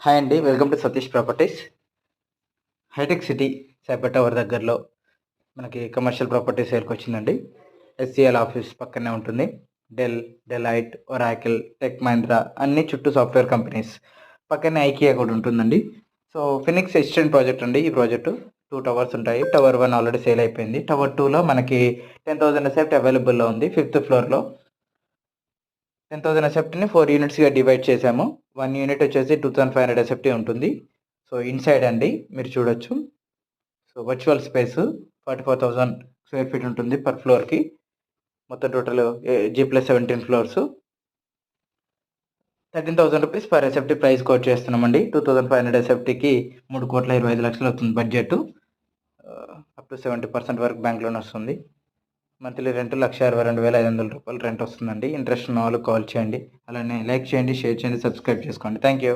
Hi అండి, welcome to Satish properties. హైటెక్ City cyber tower దగ్గరలో మనకి కమర్షియల్ ప్రాపర్టీ సేల్కి వచ్చిందండి. ఎస్సీఎల్ ఆఫీస్ పక్కనే ఉంటుంది. డెలైట్, ఒరాకిల్, టెక్ మహీంద్రా అన్ని చుట్టూ సాఫ్ట్వేర్ కంపెనీస్ పక్కనే ఐకియా కూడా ఉంటుందండి. సో ఫినిక్స్ ఎక్స్టెండ్ ప్రాజెక్ట్ అండి. ఈ ప్రాజెక్టు 2 టవర్స్ ఉంటాయి. టవర్ 1 ఆల్రెడీ సేల్ అయిపోయింది. టవర్ 2లో మనకి 10,000 ఎసెప్ట్ అవైలబుల్లో ఉంది. 5th ఫ్లోర్లో 10,000 ఎసెప్ట్ని 4 యూనిట్స్గా డివైడ్ చేసాము. 1 యూనిట్ వచ్చేసి 2,500 ఎసెప్టీ ఉంటుంది. సో ఇన్సైడ్ అండి మీరు చూడొచ్చు. So virtual space 44,000 square feet ఉంటుంది పర్ ఫ్లోర్కి. మొత్తం total G+17 floors. 13,000 rupees per ఎసెప్టీ price coat చేస్తున్నామండి. 2,500 ఎసెప్టీకి 3,25,00,000 అవుతుంది బడ్జెట్. అప్ టు 70% వరకు బ్యాంక్ లోన్ వస్తుంది. మంత్లీ రెంట్ 1,62,500 రూపాయలు రెంట్ వస్తుందండి. ఇంట్రెస్ట్ ఉన్న వాళ్ళు కాల్ చేయండి. అలానే లైక్ చేయండి, షేర్ చేయండి, సబ్స్క్రైబ్ చేసుకోండి. Thank you.